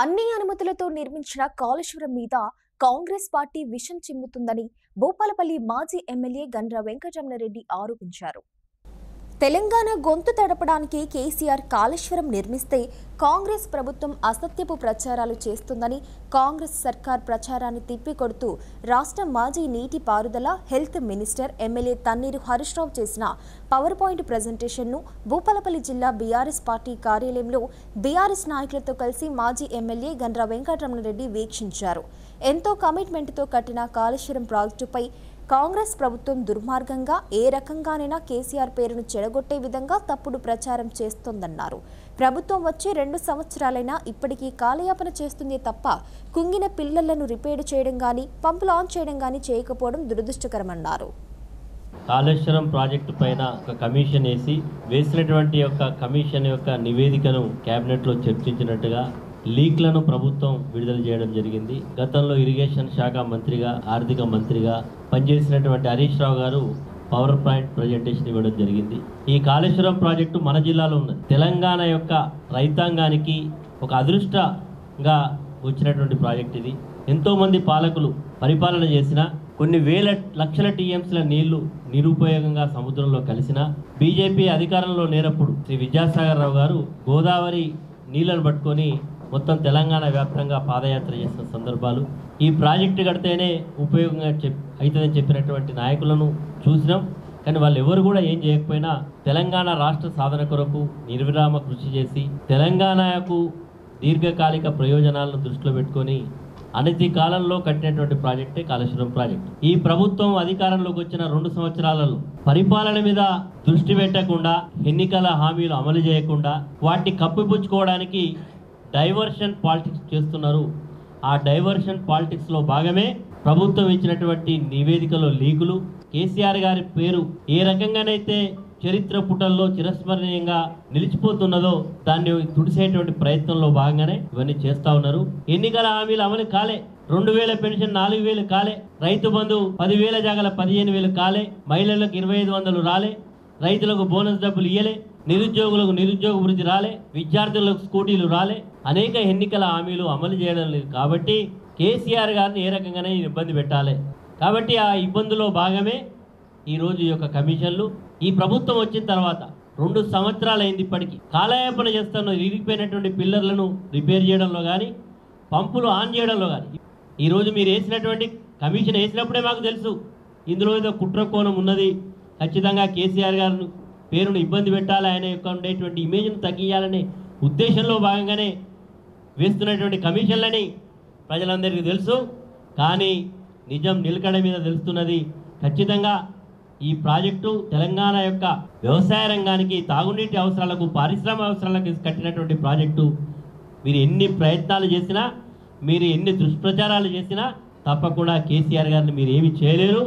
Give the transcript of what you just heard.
అన్ని అనుమతులతో నిర్మించిన కాళేశ్వరం మీద కాంగ్రెస్ పార్టీ విషం చిమ్ముతుందని భూపాలపల్లి మాజీ ఎమ్మెల్యే గండ్ర వెంకటరమణారెడ్డి ఆరోపించారు. తెలంగాణ గొంతు తడపడానికి కేసీఆర్ కాళేశ్వరం నిర్మిస్తే కాంగ్రెస్ ప్రభుత్వం అసత్యపు ప్రచారాలు చేస్తుందని కాంగ్రెస్ సర్కార్ ప్రచారాన్ని తిప్పికొడుతూ రాష్ట్ర మాజీ నీటి పారుదల health minister MLA Thanneeru Harish Rao చేసిన పవర్ పాయింట్ ప్రెజెంటేషన్ను భూపాలపల్లి జిల్లా బీఆర్ఎస్ పార్టీ కార్యాలయంలో బీఆర్ఎస్ నాయకులతో కలిసి మాజీ ఎమ్మెల్యే గండ్ర వెంకటరమణారెడ్డి వీక్షించారు. ఎంతో కమిట్మెంట్తో కట్టిన కాళేశ్వరం ప్రాజెక్టుపై కాంగ్రెస్ ప్రభుత్వం దుర్మార్గంగా ఏ రకంగానైనా కేసీఆర్ పేరును చెడగొట్టే విధంగా తప్పుడు ప్రచారం చేస్తోందన్నారు. ప్రభుత్వం వచ్చి 2 సంవత్సరాలైనా ఇప్పటికీ కాలయాపన చేస్తుందే తప్ప కుంగిన పిల్లలను రిపేర్ చేయడం గానీ పంపులు ఆన్ చేయడం గానీ చేయకపోవడం దురదృష్టకరమన్నారు. కాళేశ్వరం ప్రాజెక్టు పైన ఒక కమిషన్ వేసినటువంటి కమిషన్ నివేదికను కేబినెట్లో చర్చించినట్టుగా లీక్లను ప్రభుత్వం విడుదల చేయడం జరిగింది. గతంలో ఇరిగేషన్ శాఖ మంత్రిగా ఆర్థిక మంత్రిగా పనిచేసినటువంటి హరీష్ రావు గారు పవర్ పాయింట్ ప్రజెంటేషన్ ఇవ్వడం జరిగింది. ఈ కాళేశ్వరం ప్రాజెక్టు మన జిల్లాలో ఉన్నది. తెలంగాణ రైతాంగానికి ఒక అదృష్టంగా వచ్చినటువంటి ప్రాజెక్ట్ ఇది. ఎంతోమంది పాలకులు పరిపాలన చేసిన కొన్ని వేల లక్షల టీఎంసీల నీళ్లు నిరుపయోగంగా సముద్రంలో కలిసిన బీజేపీ అధికారంలో లేనప్పుడు శ్రీ విద్యాసాగర్ రావు గారు గోదావరి నీళ్లను పట్టుకొని మొత్తం తెలంగాణ వ్యాప్తంగా పాదయాత్ర చేసిన సందర్భాలు, ఈ ప్రాజెక్టు కడితేనే ఉపయోగంగా అవుతుందని చెప్పినటువంటి నాయకులను చూసినాం. కానీ వాళ్ళు ఎవరు కూడా ఏం చేయకపోయినా తెలంగాణ రాష్ట్ర సాధన కొరకు నిర్విరామ కృషి చేసి తెలంగాణకు దీర్ఘకాలిక ప్రయోజనాలను దృష్టిలో పెట్టుకొని అనతి కాలంలో కట్టినటువంటి ప్రాజెక్టే కాళేశ్వరం ప్రాజెక్టు. ఈ ప్రభుత్వం అధికారంలోకి వచ్చిన 2 సంవత్సరాలలో పరిపాలన మీద దృష్టి పెట్టకుండా, ఎన్నికల హామీలు అమలు చేయకుండా వాటిని కప్పిపుచ్చుకోవడానికి డైవర్షన్ పాలిటిక్స్ చేస్తున్నారు. ఆ డైవర్షన్ పాలిటిక్స్లో భాగమే ప్రభుత్వం ఇచ్చినటువంటి నివేదికలో లీకులు, కేసీఆర్ గారి పేరు ఏ రకంగానైతే చరిత్ర పుటల్లో చిరస్మరణీయంగా నిలిచిపోతున్నదో దాన్ని తుడిసేటువంటి ప్రయత్నంలో భాగంగానే ఇవన్నీ చేస్తా ఉన్నారు. ఎన్నికల హామీలు అమలు కాలే. 2000 పెన్షన్ 4000 కాలే. రైతు బంధు 10,000 జాగాల 15,000 కాలే. మహిళలకు 2,500 రాలే. రైతులకు బోనస్ డబ్బులు ఇయ్యలే. నిరుద్యోగులకు నిరుద్యోగ వృత్తి రాలే. విద్యార్థులకు స్కూటీలు రాలే. అనేక ఎన్నికల హామీలు అమలు చేయడం లేదు. కాబట్టి కేసీఆర్ గారిని ఏ రకంగానే ఇబ్బంది పెట్టాలి. కాబట్టి ఆ ఇబ్బందులో భాగమే ఈరోజు కమిషన్లు. ఈ ప్రభుత్వం వచ్చిన తర్వాత 2 సంవత్సరాలు అయింది. ఇప్పటికీ కాలయాపన చేస్తున్న ఇరిగిపోయినటువంటి పిల్లర్లను రిపేర్ చేయడంలో కానీ పంపులు ఆన్ చేయడంలో కానీ ఈరోజు మీరు వేసినటువంటి కమిషన్ వేసినప్పుడే మాకు తెలుసు ఇందులో ఏదో కుట్ర కోణం ఉన్నది. ఖచ్చితంగా కేసీఆర్ గారు పేరును ఇబ్బంది పెట్టాలి, ఆయన ఉండేటువంటి ఇమేజ్ను తగ్గియాలనే ఉద్దేశంలో భాగంగానే వేస్తున్నటువంటి కమిషన్లని ప్రజలందరికీ తెలుసు. కానీ నిజం నిలకడ మీద తెలుస్తున్నది. ఖచ్చితంగా ఈ ప్రాజెక్టు తెలంగాణ వ్యవసాయ రంగానికి, తాగునీటి అవసరాలకు, పారిశ్రామిక అవసరాలకు కట్టినటువంటి ప్రాజెక్టు. మీరు ఎన్ని ప్రయత్నాలు చేసినా, మీరు ఎన్ని దుష్ప్రచారాలు చేసినా తప్పకుండా కేసీఆర్ గారిని మీరు ఏమీ చేయలేరు.